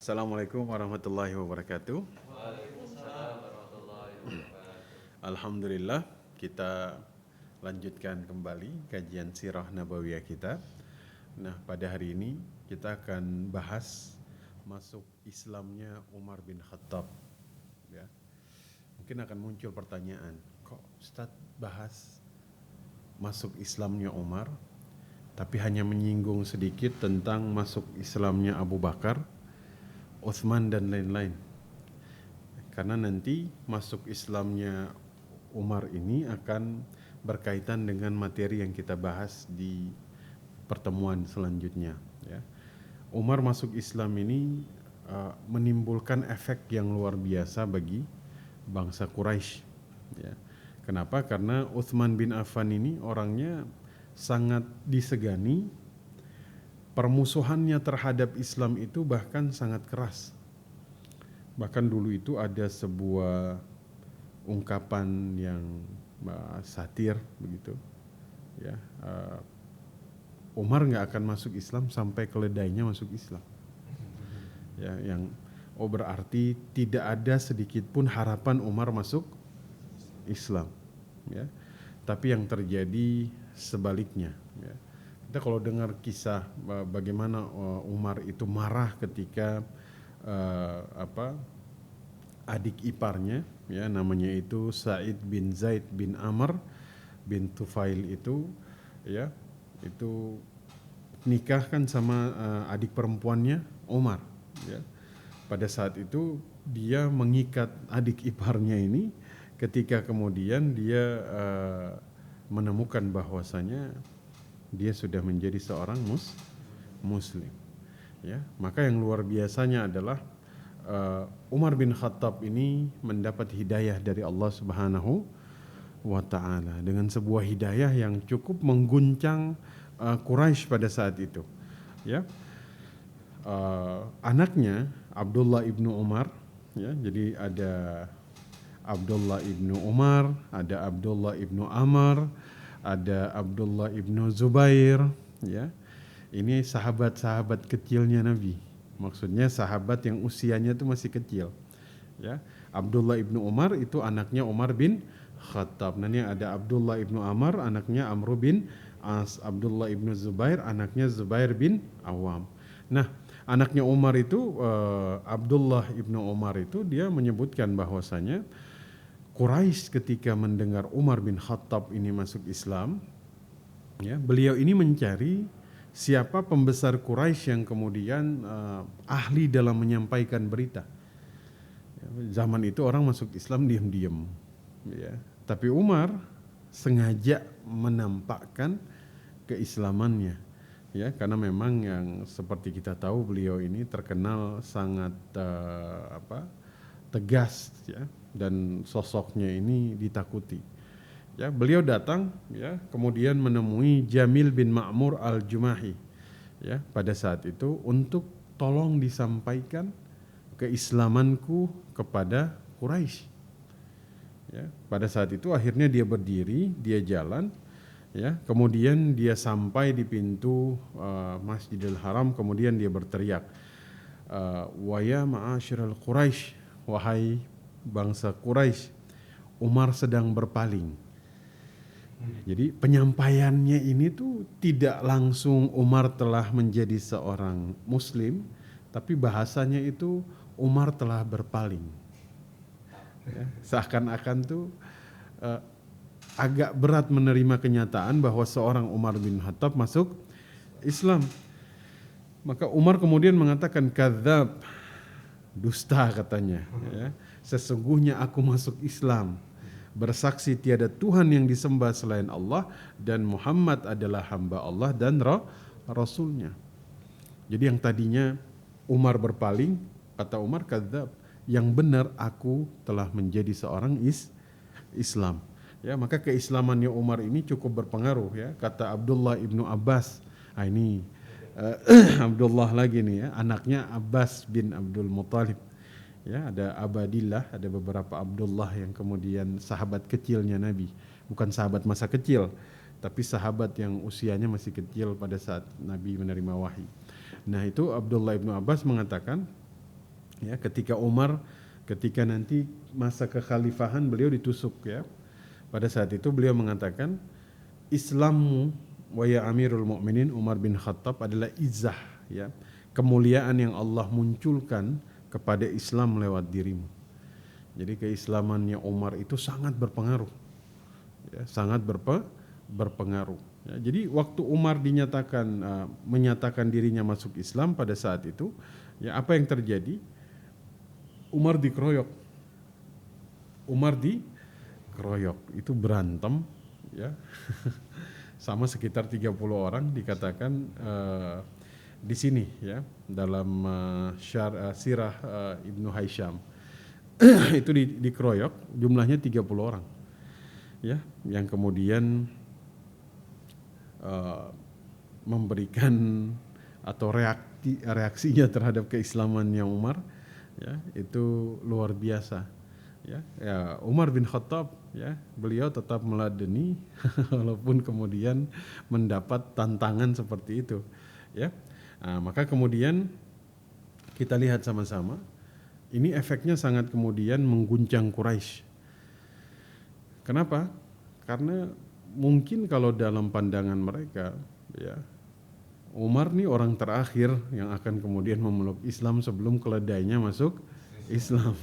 Assalamualaikum warahmatullahi wabarakatuh. Waalaikumsalam warahmatullahi wabarakatuh. Alhamdulillah, kita lanjutkan kembali kajian sirah nabawiyah kita. Nah, pada hari ini kita akan bahas masuk Islamnya Umar bin Khattab. Ya. Mungkin akan muncul pertanyaan, kok Ustadz bahas masuk Islamnya Umar, tapi hanya menyinggung sedikit tentang masuk Islamnya Abu Bakar, Utsman dan lain-lain. Karena nanti masuk Islamnya Umar ini akan berkaitan dengan materi yang kita bahas di pertemuan selanjutnya. Ya. Umar masuk Islam ini menimbulkan efek yang luar biasa bagi bangsa Quraisy. Ya. Kenapa? Karena Utsman bin Affan ini orangnya sangat disegani. Permusuhannya terhadap Islam itu bahkan sangat keras. Bahkan dulu itu ada sebuah ungkapan yang satir begitu, ya, Umar nggak akan masuk Islam sampai keledainya masuk Islam. Ya, yang berarti tidak ada sedikit pun harapan Umar masuk Islam. Ya, tapi yang terjadi sebaliknya. Ya. Kita kalau dengar kisah bagaimana Umar itu marah ketika adik iparnya, ya namanya itu Sa'id bin Zaid bin Amr bin Tufail itu, ya itu nikahkan sama adik perempuannya Umar. Ya. Pada saat itu dia mengikat adik iparnya ini ketika kemudian dia menemukan bahwasanya dia sudah menjadi seorang muslim. Ya, maka yang luar biasanya adalah Umar bin Khattab ini mendapat hidayah dari Allah Subhanahu wa taala dengan sebuah hidayah yang cukup mengguncang Quraisy pada saat itu. Ya. Anaknya Abdullah ibnu Umar, ya, jadi ada Abdullah ibnu Umar, ada Abdullah ibnu Amr, ada Abdullah ibnu Zubair, ya. Ini sahabat-sahabat kecilnya Nabi. Maksudnya sahabat yang usianya itu masih kecil. Ya. Abdullah ibnu Umar itu anaknya Umar bin Khattab. Nah, ini ada Abdullah ibnu Amr, anaknya Amr bin As. Abdullah ibnu Zubair, anaknya Zubair bin Awam. Nah, anaknya Umar itu Abdullah ibnu Umar itu dia menyebutkan bahwasanya Quraisy ketika mendengar Umar bin Khattab ini masuk Islam, ya, beliau ini mencari siapa pembesar Quraisy yang kemudian ahli dalam menyampaikan berita. Ya, zaman itu orang masuk Islam diam-diam, ya. Tapi Umar sengaja menampakkan keislamannya, ya, karena memang yang seperti kita tahu beliau ini terkenal sangat tegas, ya, dan sosoknya ini ditakuti. Ya, beliau datang, ya, kemudian menemui Jamil bin Ma'mur al-Jumahi, ya, pada saat itu untuk tolong disampaikan keislamanku kepada Quraisy. Ya, pada saat itu akhirnya dia berdiri, dia jalan, ya, kemudian dia sampai di pintu Masjidil Haram, kemudian dia berteriak, wa ya ma'asyiral Quraisy, wahai bangsa Quraisy, Umar sedang berpaling. Jadi penyampaiannya ini tuh tidak langsung Umar telah menjadi seorang muslim, tapi bahasanya itu Umar telah berpaling. Ya, seakan-akan tuh agak berat menerima kenyataan bahwa seorang Umar bin Khattab masuk Islam. Maka Umar kemudian mengatakan kadzab, dusta katanya, ya. Sesungguhnya aku masuk Islam, bersaksi tiada Tuhan yang disembah selain Allah dan Muhammad adalah hamba Allah dan Rasulnya. Jadi yang tadinya Umar berpaling, kata Umar kadzab, yang benar aku telah menjadi seorang Islam. Ya, maka keislamannya Umar ini cukup berpengaruh, ya. Kata Abdullah ibnu Abbas, ini Abdullah lagi nih, ya, anaknya Abbas bin Abdul Muttalib. Ya, ada Abadillah, ada beberapa Abdullah yang kemudian sahabat kecilnya Nabi, bukan sahabat masa kecil, tapi sahabat yang usianya masih kecil pada saat Nabi menerima wahyu. Nah, itu Abdullah ibnu Abbas mengatakan Ya, ketika nanti masa kekhalifahan beliau ditusuk ya. Pada saat itu beliau mengatakan, Islammu wa ya Amirul Mukminin Umar bin Khattab adalah izzah ya, kemuliaan yang Allah munculkan kepada Islam lewat dirimu. Jadi keislamannya Umar itu sangat berpengaruh ya, sangat berpengaruh ya. Jadi waktu Umar menyatakan dirinya masuk Islam pada saat itu ya, apa yang terjadi? Umar dikeroyok, itu berantem ya sama sekitar 30 orang dikatakan di sini ya, dalam sirah Ibnu Haisyam itu dikeroyok, jumlahnya 30 orang ya, yang kemudian memberikan atau reaksinya terhadap keislamannya Umar ya, itu luar biasa. Ya, Umar bin Khattab ya, beliau tetap meladeni walaupun kemudian mendapat tantangan seperti itu ya. Nah, maka kemudian kita lihat sama-sama, ini efeknya sangat kemudian mengguncang Quraisy. Kenapa? Karena mungkin kalau dalam pandangan mereka ya, Umar nih orang terakhir yang akan kemudian memeluk Islam sebelum keledainya masuk Islam.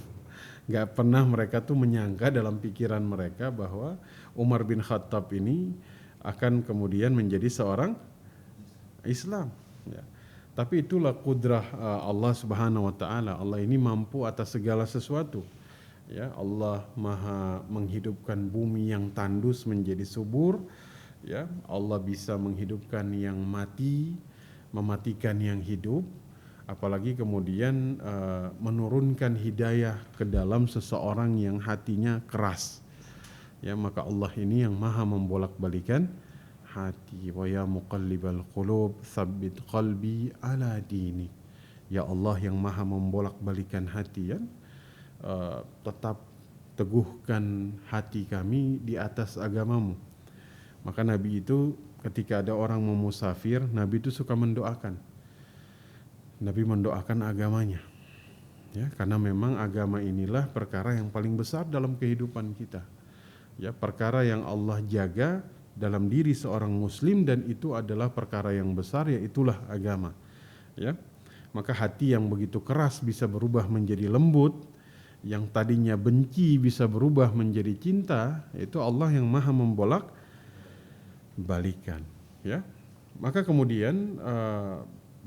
Gak pernah mereka tuh menyangka dalam pikiran mereka bahwa Umar bin Khattab ini akan kemudian menjadi seorang Islam ya. Tapi itulah kudrah Allah Subhanahu wa taala. Allah ini mampu atas segala sesuatu ya. Allah Maha menghidupkan bumi yang tandus menjadi subur ya. Allah bisa menghidupkan yang mati, mematikan yang hidup, apalagi kemudian menurunkan hidayah ke dalam seseorang yang hatinya keras ya. Maka Allah ini yang maha membolak-balikan hati. Wa ya muqallibal qulub tsabbit qalbi ala dinik. Ya Allah yang maha membolak-balikan hati ya, tetap teguhkan hati kami di atas agamamu. Maka Nabi itu ketika ada orang mau musafir, Nabi itu suka mendoakan. Nabi mendoakan agamanya ya, karena memang agama inilah perkara yang paling besar dalam kehidupan kita ya, perkara yang Allah jaga dalam diri seorang muslim, dan itu adalah perkara yang besar, yaitulah agama ya. Maka hati yang begitu keras bisa berubah menjadi lembut, yang tadinya benci bisa berubah menjadi cinta, itu Allah yang maha membolak balikan ya. Maka kemudian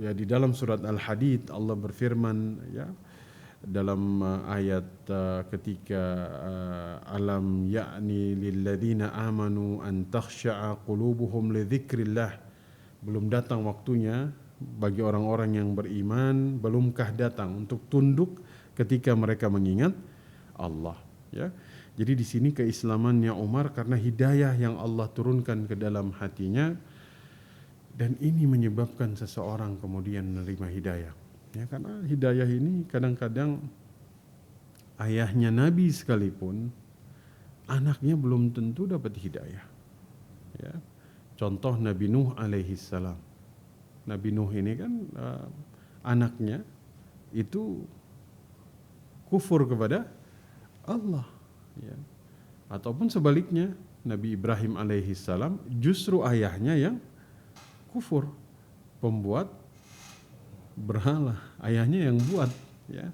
ya, di dalam surat Al-Hadid Allah berfirman ya, dalam ayat ketika alam ya'ni lilladzina amanu an takhsha'a qulubuhum li dzikrillah, belum datang waktunya bagi orang-orang yang beriman, belumkah datang untuk tunduk ketika mereka mengingat Allah ya. Jadi di sini keislamannya Umar karena hidayah yang Allah turunkan ke dalam hatinya, dan ini menyebabkan seseorang kemudian menerima hidayah ya. Karena hidayah ini kadang-kadang ayahnya Nabi sekalipun anaknya belum tentu dapat hidayah ya. Contoh Nabi Nuh alaihi salam. Nabi Nuh ini kan anaknya itu kufur kepada Allah ya. Ataupun sebaliknya, Nabi Ibrahim alaihi salam justru ayahnya yang kufur, pembuat berhala, ayahnya yang buat ya.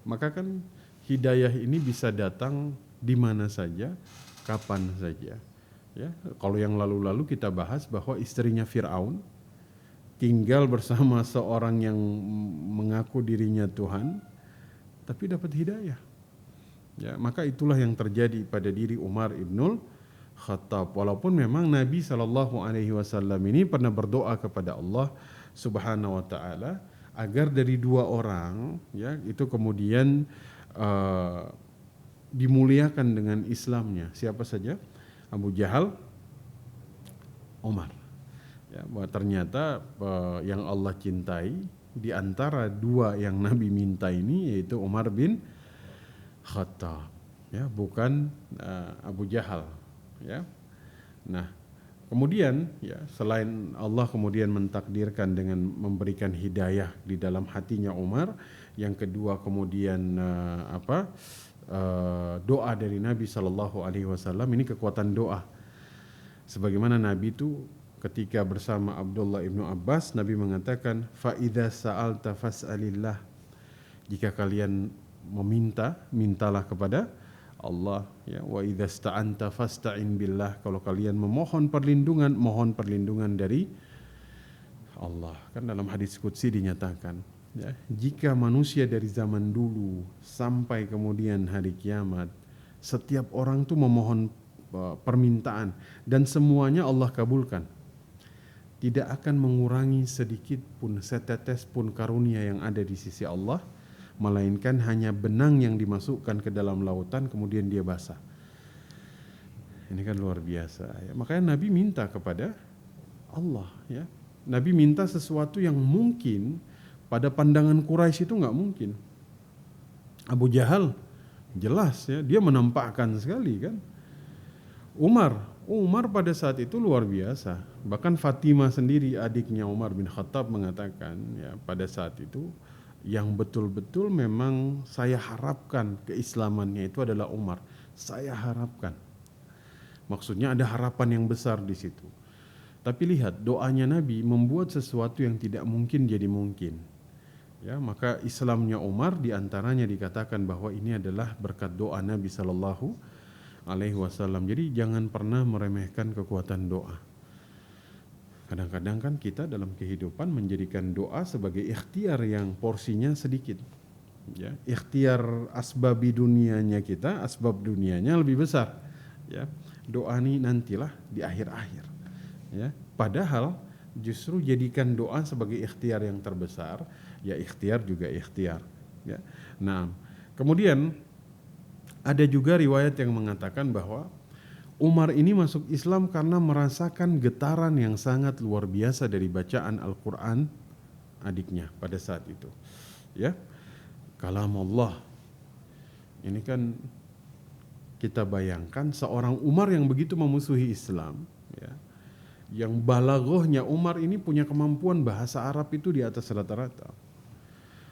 Maka kan hidayah ini bisa datang di mana saja, kapan saja ya. Kalau yang lalu-lalu kita bahas bahwa istrinya Fir'aun tinggal bersama seorang yang mengaku dirinya Tuhan tapi dapat hidayah ya. Maka itulah yang terjadi pada diri Umar ibnul Khattab. Walaupun memang Nabi SAW ini pernah berdoa kepada Allah Subhanahu wa taala agar dari dua orang ya itu kemudian dimuliakan dengan Islamnya. Siapa saja? Abu Jahal, Umar. Ya, bahwa ternyata yang Allah cintai di antara dua yang Nabi minta ini yaitu Umar bin Khattab ya, bukan Abu Jahal ya. Nah, kemudian ya, selain Allah kemudian mentakdirkan dengan memberikan hidayah di dalam hatinya Umar, yang kedua kemudian doa dari Nabi Shallallahu Alaihi Wasallam. Ini kekuatan doa. Sebagaimana Nabi itu ketika bersama Abdullah ibnu Abbas, Nabi mengatakan, fa idza sa'alta fas'alillah. Jika kalian meminta, mintalah kepada Allah, ya. Wa idza sta'anta fasta'in billah. Kalau kalian memohon perlindungan, mohon perlindungan dari Allah. Kan dalam hadis qudsi dinyatakan, ya, jika manusia dari zaman dulu sampai kemudian hari kiamat, setiap orang tuh memohon permintaan dan semuanya Allah kabulkan, tidak akan mengurangi sedikit pun, setetes pun karunia yang ada di sisi Allah, melainkan hanya benang yang dimasukkan ke dalam lautan kemudian dia basah. Ini kan luar biasa, ya. Makanya Nabi minta kepada Allah, ya. Nabi minta sesuatu yang mungkin pada pandangan Quraisy itu nggak mungkin. Abu Jahal jelas, ya, dia menampakkan sekali kan. Umar pada saat itu luar biasa. Bahkan Fatimah sendiri, adiknya Umar bin Khattab, mengatakan, ya, pada saat itu yang betul-betul memang saya harapkan keislamannya itu adalah Umar. Saya harapkan. Maksudnya ada harapan yang besar di situ. Tapi lihat, doanya Nabi membuat sesuatu yang tidak mungkin jadi mungkin. Ya, maka Islamnya Umar diantaranya dikatakan bahwa ini adalah berkat doa Nabi Sallallahu Alaihi Wasallam. Jadi jangan pernah meremehkan kekuatan doa. Kadang-kadang kan kita dalam kehidupan menjadikan doa sebagai ikhtiar yang porsinya sedikit. Ya, ikhtiar asbabi dunianya kita, asbab dunianya lebih besar. Ya, doa ini nantilah di akhir-akhir. Ya, padahal justru jadikan doa sebagai ikhtiar yang terbesar. Ya, ikhtiar juga ikhtiar. Ya, nah, kemudian ada juga riwayat yang mengatakan bahwa Umar ini masuk Islam karena merasakan getaran yang sangat luar biasa dari bacaan Al-Quran adiknya pada saat itu. Ya, kalam Allah. Ini kan kita bayangkan seorang Umar yang begitu memusuhi Islam, ya, yang balaghahnya Umar ini punya kemampuan bahasa Arab itu di atas rata-rata,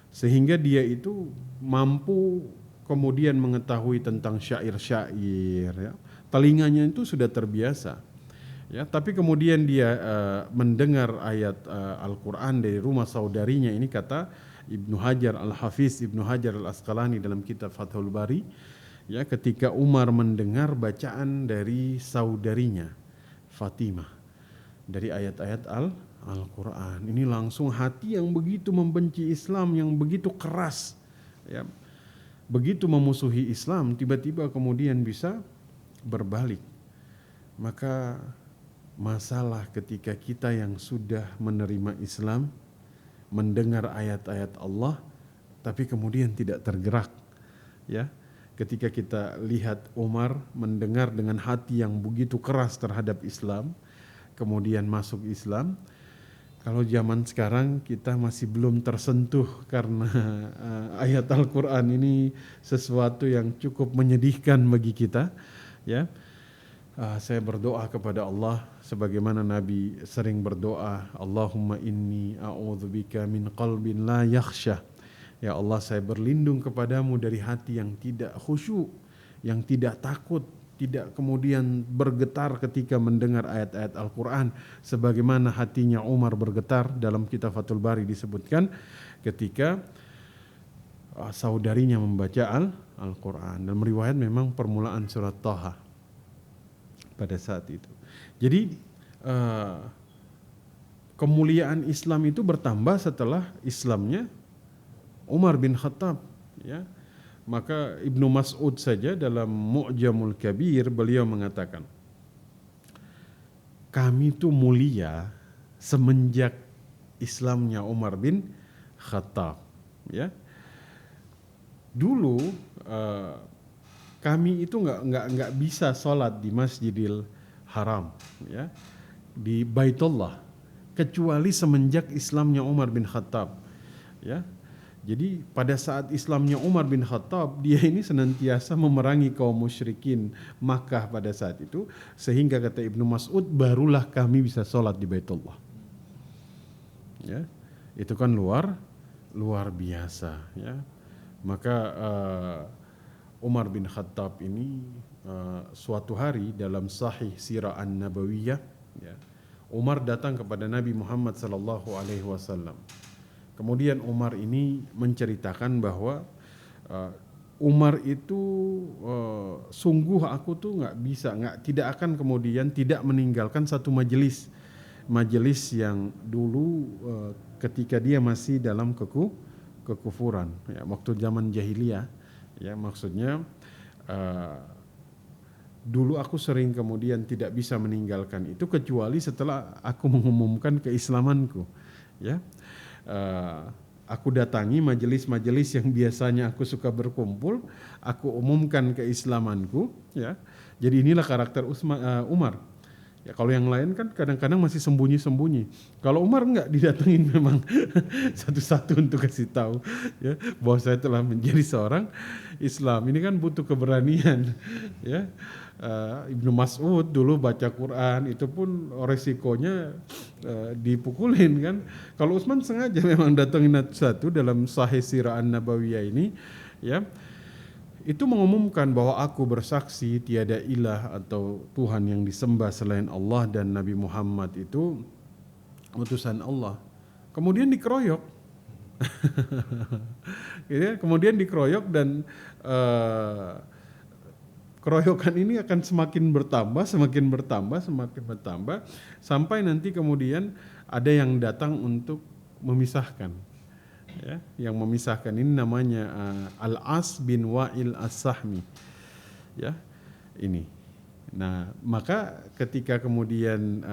sehingga dia itu mampu kemudian mengetahui tentang syair-syair, ya. Telinganya itu sudah terbiasa, ya. Tapi kemudian dia mendengar ayat Al-Quran dari rumah saudarinya. Ini kata Ibnu Hajar Al-Hafiz, Ibnu Hajar Al-Asqalani dalam kitab Fathul Bari, ya, ketika Umar mendengar bacaan dari saudarinya Fatimah dari ayat-ayat Al-Quran, ini langsung hati yang begitu membenci Islam, yang begitu keras, ya, begitu memusuhi Islam, tiba-tiba kemudian bisa berbalik. Maka masalah ketika kita yang sudah menerima Islam, mendengar ayat-ayat Allah, tapi kemudian tidak tergerak, ya. Ketika kita lihat Umar mendengar dengan hati yang begitu keras terhadap Islam, kemudian masuk Islam. Kalau zaman sekarang kita masih belum tersentuh karena ayat Al-Quran ini sesuatu yang cukup menyedihkan bagi kita, ya. Saya berdoa kepada Allah sebagaimana Nabi sering berdoa, Allahumma inni a'udzubika min qalbin la yakhsha. Ya Allah, saya berlindung kepadamu dari hati yang tidak khusyuk, yang tidak takut, tidak kemudian bergetar ketika mendengar ayat-ayat Al-Quran, sebagaimana hatinya Umar bergetar. Dalam kitab Fathul Bari disebutkan ketika saudarinya membaca Al-Quran. Dalam riwayat memang permulaan surat Thaha pada saat itu. Jadi kemuliaan Islam itu bertambah setelah Islamnya Umar bin Khattab, ya. Maka Ibnu Mas'ud saja dalam Mu'jamul Kabir beliau mengatakan, kami itu mulia semenjak Islamnya Umar bin Khattab, ya. Dulu kami itu nggak bisa sholat di Masjidil Haram, ya, di Baitullah, kecuali semenjak Islamnya Umar bin Khattab, ya. Jadi pada saat Islamnya Umar bin Khattab, dia ini senantiasa memerangi kaum musyrikin Makkah pada saat itu, sehingga kata Ibnu Mas'ud, barulah kami bisa sholat di Baitullah. Ya, itu kan luar luar biasa, ya. Maka Umar bin Khattab ini suatu hari dalam Sahih Sirah An-Nabawiyah, ya, Umar datang kepada Nabi Muhammad sallallahu alaihi wasallam. Kemudian Umar ini menceritakan bahwa Umar itu sungguh aku tuh tidak akan kemudian tidak meninggalkan satu majelis yang dulu ketika dia masih dalam kekufuran, ya, waktu zaman jahiliyah, ya, maksudnya dulu aku sering kemudian tidak bisa meninggalkan itu kecuali setelah aku mengumumkan keislamanku, ya. Aku datangi majelis-majelis yang biasanya aku suka berkumpul, aku umumkan keislamanku, ya. Jadi inilah karakter Umar. Ya, kalau yang lain kan kadang-kadang masih sembunyi-sembunyi. Kalau Umar enggak, didatengin memang satu-satu untuk kasih tahu, ya, bahwa saya telah menjadi seorang Islam. Ini kan butuh keberanian, ya. Ibnu Mas'ud dulu baca Quran itu pun resikonya dipukulin kan. Kalau Utsman sengaja memang datangin satu dalam Sahih Sirah An-Nabawiyah ini, ya, itu mengumumkan bahwa aku bersaksi tiada ilah atau Tuhan yang disembah selain Allah dan Nabi Muhammad itu utusan Allah. Kemudian dikeroyok. Ya, kemudian dikeroyok dan keroyokan ini akan semakin bertambah sampai nanti kemudian ada yang datang untuk memisahkan, ya, yang memisahkan ini namanya Al-As bin Wa'il As-Sahmi, ya, ini. Nah, maka ketika kemudian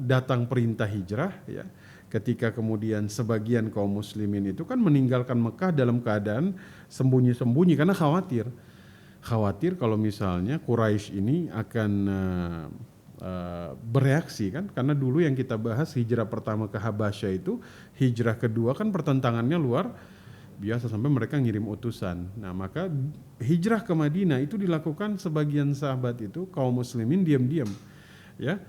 datang perintah hijrah, ya, ketika kemudian sebagian kaum muslimin itu kan meninggalkan Mekah dalam keadaan sembunyi-sembunyi karena khawatir kalau misalnya Quraisy ini akan bereaksi kan, karena dulu yang kita bahas hijrah pertama ke Habasyah itu, hijrah kedua kan pertentangannya luar biasa sampai mereka ngirim utusan. Nah, maka hijrah ke Madinah itu dilakukan sebagian sahabat itu kaum muslimin diam-diam, ya.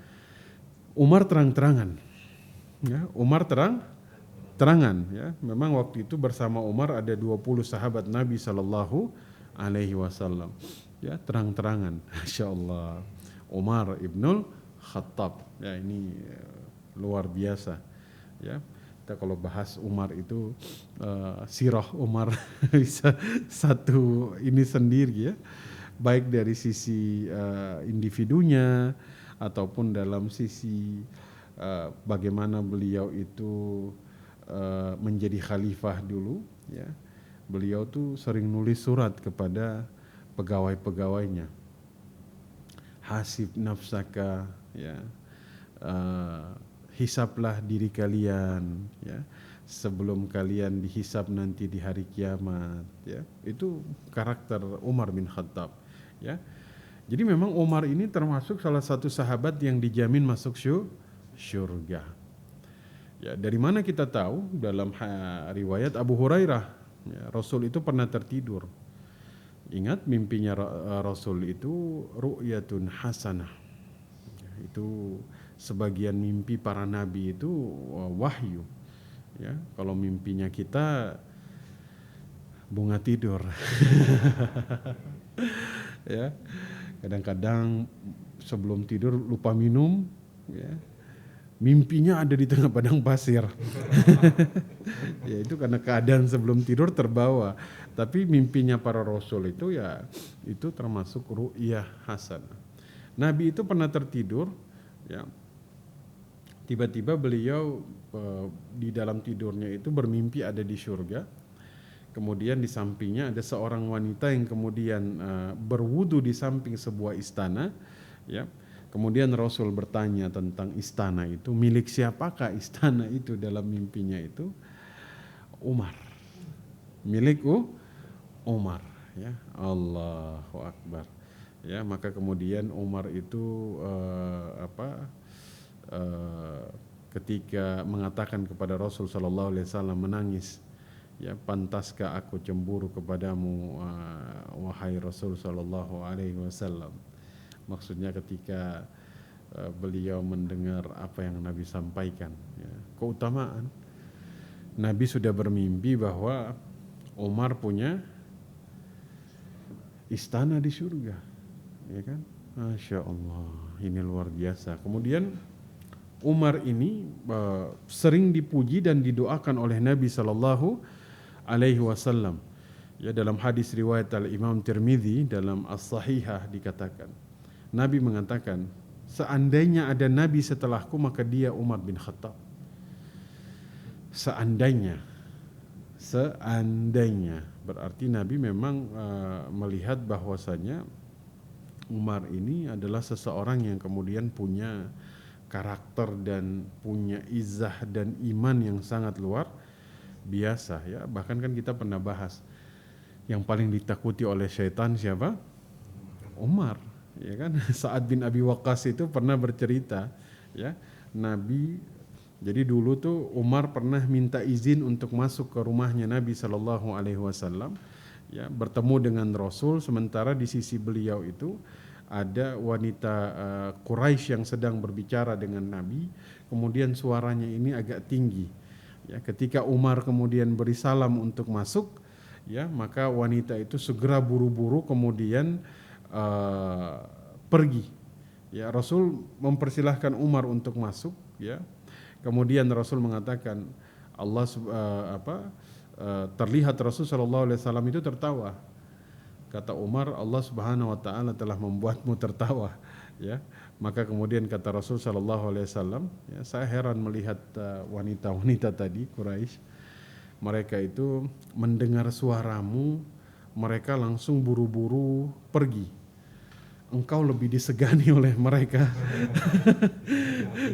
Umar terang-terangan, ya, terang-terangan, ya. Memang waktu itu bersama Umar ada 20 sahabat Nabi sallallahu alaihi wasallam, ya, terang-terangan. Masya Allah, Umar ibnul Khattab, ya, ini luar biasa, ya. Kita kalau bahas Umar itu sirah Umar bisa satu ini sendiri, ya, baik dari sisi individunya ataupun dalam sisi bagaimana beliau itu menjadi khalifah dulu, ya. Beliau tuh sering nulis surat kepada pegawai-pegawainya. Hasib nafsaka, ya, hisaplah diri kalian, ya, sebelum kalian dihisap nanti di hari kiamat, ya. Itu karakter Umar bin Khattab, ya. Jadi memang Umar ini termasuk salah satu sahabat yang dijamin masuk syurga. Ya, dari mana kita tahu? Dalam riwayat Abu Hurairah, ya, Rasul itu pernah tertidur. Ingat mimpinya Rasul itu ru'yatun hasanah. Ya, itu sebagian mimpi para nabi itu wahyu. Ya, kalau mimpinya kita bunga tidur. Ya, kadang-kadang sebelum tidur lupa minum, ya. Mimpinya ada di tengah padang pasir. Ya, itu karena keadaan sebelum tidur terbawa. Tapi mimpinya para rasul itu, ya, itu termasuk ru'yah hasanah. Nabi itu pernah tertidur, ya. Tiba-tiba beliau di dalam tidurnya itu bermimpi ada di surga. Kemudian di sampingnya ada seorang wanita yang kemudian berwudu di samping sebuah istana, ya. Kemudian Rasul bertanya tentang istana itu, milik siapakah istana itu dalam mimpinya itu? Umar. Milik Umar, ya. Allahu Akbar. Ya, maka kemudian Umar itu ketika mengatakan kepada Rasul sallallahu alaihi wasallam menangis, ya, pantaskah aku cemburu kepadamu wahai Rasul sallallahu alaihi wasallam. Maksudnya ketika beliau mendengar apa yang Nabi sampaikan, ya, keutamaan, Nabi sudah bermimpi bahwa Umar punya istana di surga, ya kan? Masya Allah, ini luar biasa. Kemudian Umar ini sering dipuji dan didoakan oleh Nabi Sallallahu Alaihi Wasallam. Ya, dalam hadis riwayat Al-Imam Tirmidzi dalam As-Sahihah dikatakan, Nabi mengatakan, seandainya ada Nabi setelahku maka dia Umar bin Khattab. Seandainya berarti Nabi memang melihat bahwasanya Umar ini adalah seseorang yang kemudian punya karakter dan punya izah dan iman yang sangat luar biasa, ya. Bahkan kan kita pernah bahas yang paling ditakuti oleh syaitan siapa? Umar, ya kan? Sa'ad bin Abi Waqqas itu pernah bercerita, ya, Nabi, jadi dulu tuh Umar pernah minta izin untuk masuk ke rumahnya Nabi Sallallahu Alaihi Wasallam, ya, bertemu dengan Rasul, sementara di sisi beliau itu ada wanita Quraisy yang sedang berbicara dengan Nabi, kemudian suaranya ini agak tinggi, ya. Ketika Umar kemudian beri salam untuk masuk, ya, maka wanita itu segera buru-buru kemudian pergi, ya. Rasul mempersilahkan Umar untuk masuk, ya. Kemudian Rasul mengatakan terlihat Rasul Shallallahu Alaihi Wasallam itu tertawa. Kata Umar, Allah Subhanahu Wa Taala telah membuatmu tertawa, ya. Maka kemudian kata Rasul Shallallahu Alaihi Wasallam, ya, saya heran melihat wanita-wanita tadi Quraisy, mereka itu mendengar suaramu, mereka langsung buru-buru pergi. Engkau lebih disegani oleh mereka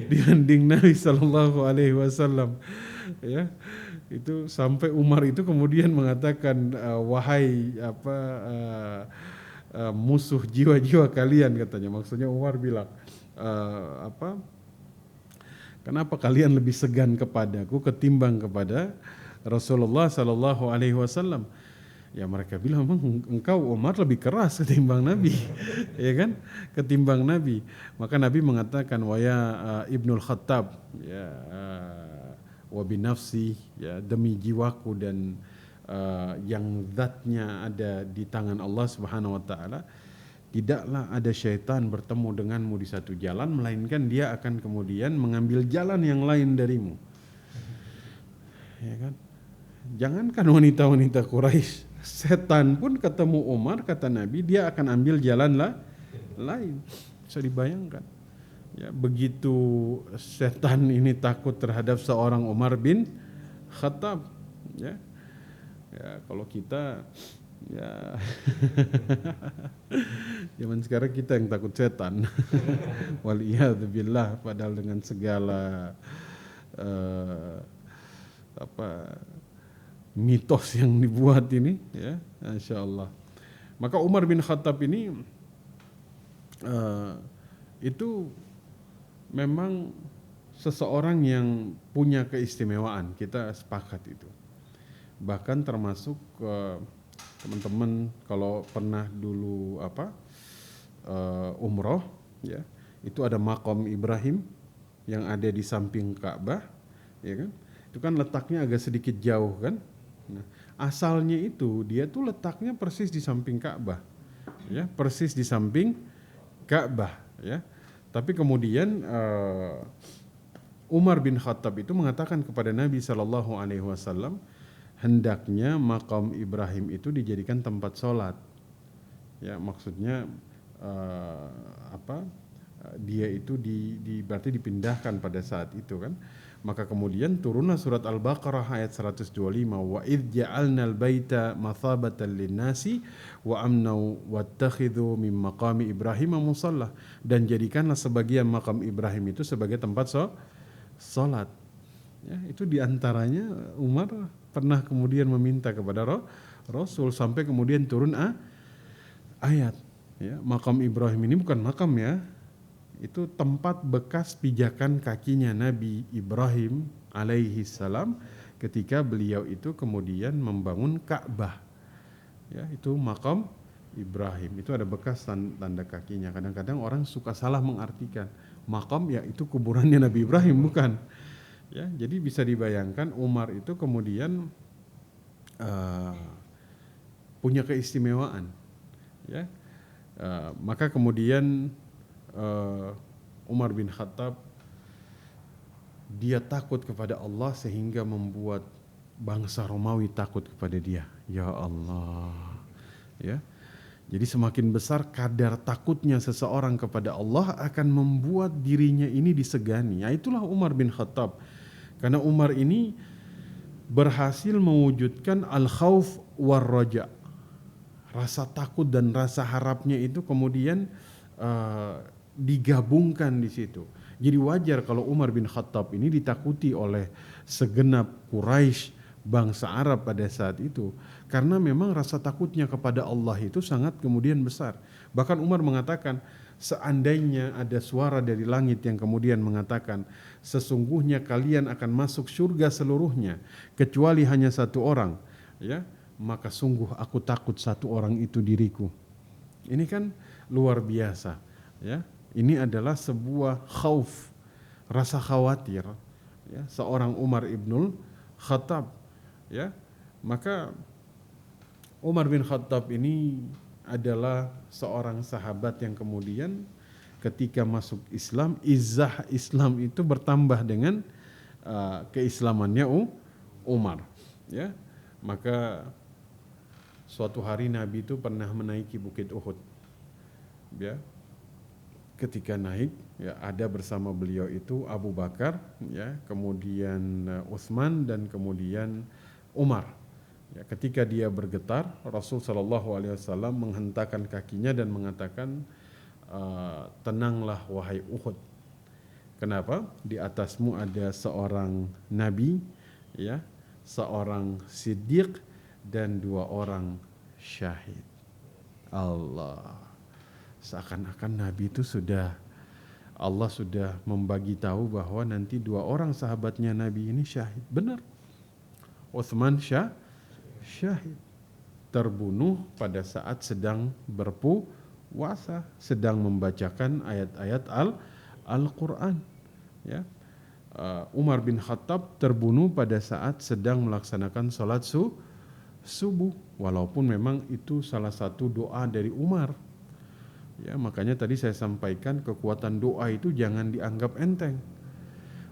dibanding Nabi Sallallahu Alaihi Wasallam, ya. Itu sampai Umar itu kemudian mengatakan, wahai musuh jiwa-jiwa kalian, katanya. Maksudnya Umar bilang, kenapa kalian lebih segan kepadaku ketimbang kepada Rasulullah Sallallahu Alaihi Wasallam? Ya, mereka bilang, engkau Umar lebih keras ketimbang Nabi, ya kan? Ketimbang Nabi. Maka Nabi mengatakan, waya Ibnul Khattab, ya, wa binafsi, ya, demi jiwaku dan yang zatnya ada di tangan Allah Subhanahu Wa Taala, tidaklah ada syaitan bertemu denganmu di satu jalan, melainkan dia akan kemudian mengambil jalan yang lain darimu, ya kan? Jangankan wanita-wanita Quraisy, setan pun ketemu Umar, kata Nabi, dia akan ambil jalan lain. Bisa dibayangkan, ya, begitu setan ini takut terhadap seorang Umar bin Khattab, ya. Ya, kalau kita, ya, zaman sekarang kita yang takut setan. Waliyadzubillah, padahal dengan segala mitos yang dibuat ini, ya, Masya Allah. Maka Umar bin Khattab ini itu memang seseorang yang punya keistimewaan, kita sepakat itu. Bahkan termasuk teman-teman kalau pernah dulu umroh, ya, itu ada makam Ibrahim yang ada di samping Ka'bah, ya kan? Itu kan letaknya agak sedikit jauh kan? Nah, asalnya itu dia tuh letaknya persis di samping Ka'bah, ya, persis di samping Ka'bah, ya. Tapi kemudian Umar bin Khattab itu mengatakan kepada Nabi Sallallahu Alaihi Wasallam, hendaknya makam Ibrahim itu dijadikan tempat sholat, ya, maksudnya dia itu berarti dipindahkan pada saat itu kan. Maka kemudian turunlah surat Al-Baqarah ayat 125, wa idh ja'alnal baita mathabatan linnasi wa amnau wattakhidhu min maqami Ibrahim musalla, dan jadikanlah sebagian makam Ibrahim itu sebagai tempat salat. Ya, itu diantaranya Umar pernah kemudian meminta kepada Rasul sampai kemudian turun ayat, ya, makam Ibrahim ini bukan makam, ya, itu tempat bekas pijakan kakinya Nabi Ibrahim alaihi salam ketika beliau itu kemudian membangun Ka'bah, ya, itu makam Ibrahim, itu ada bekas tanda kakinya. Kadang-kadang orang suka salah mengartikan makam, ya, itu kuburannya Nabi Ibrahim, bukan, Ya, jadi bisa dibayangkan Umar itu kemudian uh, punya keistimewaan, ya. Maka kemudian uh, Umar bin Khattab dia takut kepada Allah sehingga membuat bangsa Romawi takut kepada dia. Ya Allah, ya. Jadi semakin besar kadar takutnya seseorang kepada Allah akan membuat dirinya ini disegani. Ya, itulah Umar bin Khattab. Karena Umar ini berhasil mewujudkan al-khauf war-raja. Rasa takut dan rasa harapnya itu kemudian digabungkan di situ. Jadi wajar kalau Umar bin Khattab ini ditakuti oleh segenap Quraisy, bangsa Arab pada saat itu, karena memang rasa takutnya kepada Allah itu sangat kemudian besar. Bahkan Umar mengatakan, seandainya ada suara dari langit yang kemudian mengatakan, sesungguhnya kalian akan masuk surga seluruhnya kecuali hanya satu orang, ya, maka sungguh aku takut satu orang itu diriku. Ini kan luar biasa, ya. Ini adalah sebuah khauf, rasa khawatir, ya, seorang Umar ibnul Khattab, ya. Maka Umar bin Khattab ini adalah seorang sahabat yang kemudian ketika masuk Islam, izzah Islam itu bertambah dengan keislamannya Umar, ya. Maka suatu hari Nabi itu pernah menaiki Bukit Uhud, ya. Ketika naik, ya, ada bersama beliau itu Abu Bakar, ya, kemudian Utsman dan kemudian Umar. Ya, ketika dia bergetar, Rasul Shallallahu Alaihi Wasallam menghentakkan kakinya dan mengatakan, tenanglah wahai Uhud. Kenapa? Di atasmu ada seorang nabi, ya, seorang siddiq dan 2 orang syahid. Allah. Seakan-akan Nabi itu Allah sudah membagi tahu bahwa nanti 2 orang sahabatnya Nabi ini syahid. Benar. Utsman syahid, terbunuh pada saat sedang berpuasa, sedang membacakan ayat-ayat Al-Quran, ya. Umar bin Khattab terbunuh pada saat sedang melaksanakan sholat subuh, walaupun memang itu salah satu doa dari Umar. Ya, makanya tadi saya sampaikan kekuatan doa itu jangan dianggap enteng.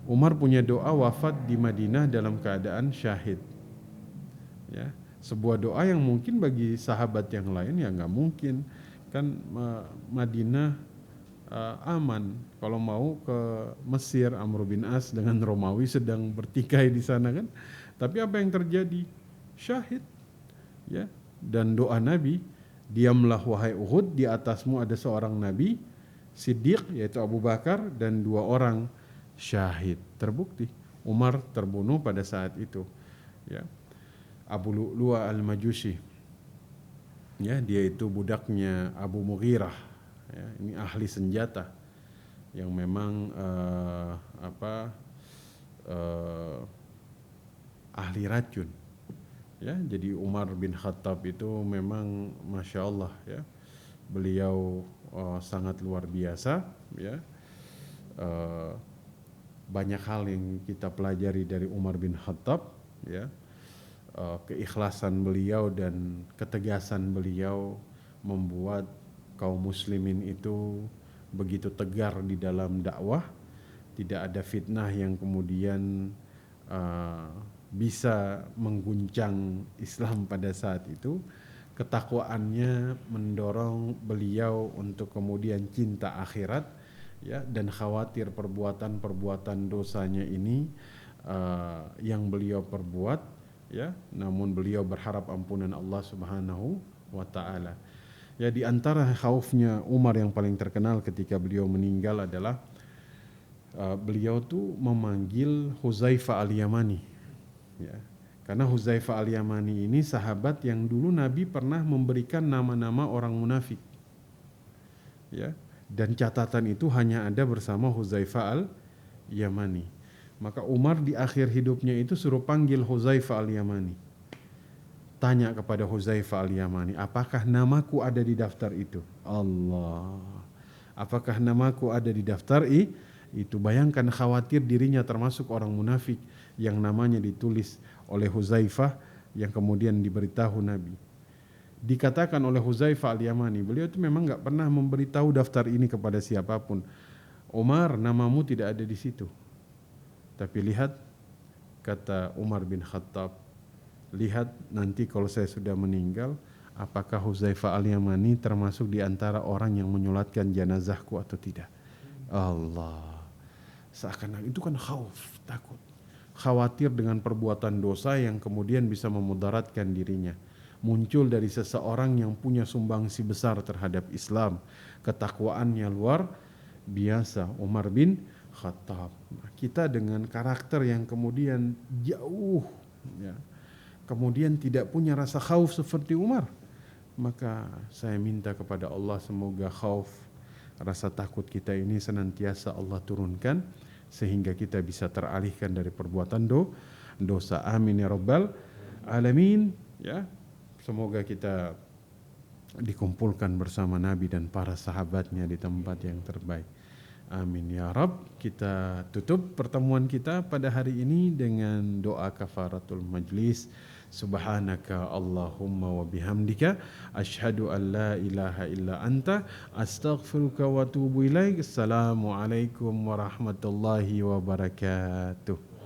Umar punya doa wafat di Madinah dalam keadaan syahid. Ya, sebuah doa yang mungkin bagi sahabat yang lain ya nggak mungkin. Kan Madinah aman. Kalau mau ke Mesir, Amr bin As dengan Romawi sedang bertikai di sana kan. Tapi apa yang terjadi? Syahid. Ya, dan doa Nabi, diamlah wahai Uhud, di atasmu ada seorang nabi, siddiq yaitu Abu Bakar, dan 2 orang syahid. Terbukti Umar terbunuh pada saat itu, ya. Abu Lu'lu'a al-Majusi, ya, dia itu budaknya Abu Mughirah, ya, ini ahli senjata yang memang ahli racun. Ya, jadi Umar bin Khattab itu memang masya Allah, ya, beliau sangat luar biasa, ya. Banyak hal yang kita pelajari dari Umar bin Khattab, ya. Keikhlasan beliau dan ketegasan beliau membuat kaum muslimin itu begitu tegar di dalam dakwah, tidak ada fitnah yang kemudian bisa mengguncang Islam pada saat itu. Ketakwaannya mendorong beliau untuk kemudian cinta akhirat, ya, dan khawatir perbuatan-perbuatan dosanya ini yang beliau perbuat, ya, namun beliau berharap ampunan Allah Subhanahu wa taala. Ya, di antara khaufnya Umar yang paling terkenal ketika beliau meninggal adalah beliau tuh memanggil Huzaifah al-Yamani. Ya, karena Huzaifah al-Yamani ini sahabat yang dulu Nabi pernah memberikan nama-nama orang munafik, ya, dan catatan itu hanya ada bersama Huzaifah al-Yamani. Maka Umar di akhir hidupnya itu suruh panggil Huzaifah al-Yamani, tanya kepada Huzaifah al-Yamani, apakah namaku ada di daftar itu? Allah, apakah namaku ada di daftar Itu bayangkan khawatir dirinya termasuk orang munafik yang namanya ditulis oleh Huzaifah yang kemudian diberitahu Nabi. Dikatakan oleh Huzaifah al-Yamani, beliau itu memang nggak pernah memberitahu daftar ini kepada siapapun. Umar, namamu tidak ada di situ. Tapi lihat, kata Umar bin Khattab, lihat nanti kalau saya sudah meninggal, apakah Huzaifah al-Yamani termasuk di antara orang yang menyolatkan jenazahku atau tidak. Allah, seakan-akan itu kan khauf, takut, khawatir dengan perbuatan dosa yang kemudian bisa memudaratkan dirinya. Muncul dari seseorang yang punya sumbangsi besar terhadap Islam, ketakwaannya luar biasa, Umar bin Khattab. Nah, kita dengan karakter yang kemudian jauh, ya, kemudian tidak punya rasa khauf seperti Umar, maka saya minta kepada Allah semoga khauf, rasa takut kita ini senantiasa Allah turunkan sehingga kita bisa teralihkan dari perbuatan dosa. Amin ya rabbal alamin. Ya, semoga kita dikumpulkan bersama Nabi dan para sahabatnya di tempat yang terbaik. Amin ya Rabb. Kita tutup pertemuan kita pada hari ini dengan doa kafaratul majlis. Subhanaka Allahumma wa bihamdika asyhadu an la ilaha illa anta astaghfiruka wa atubu ilaik. Assalamualaikum warahmatullahi wabarakatuh.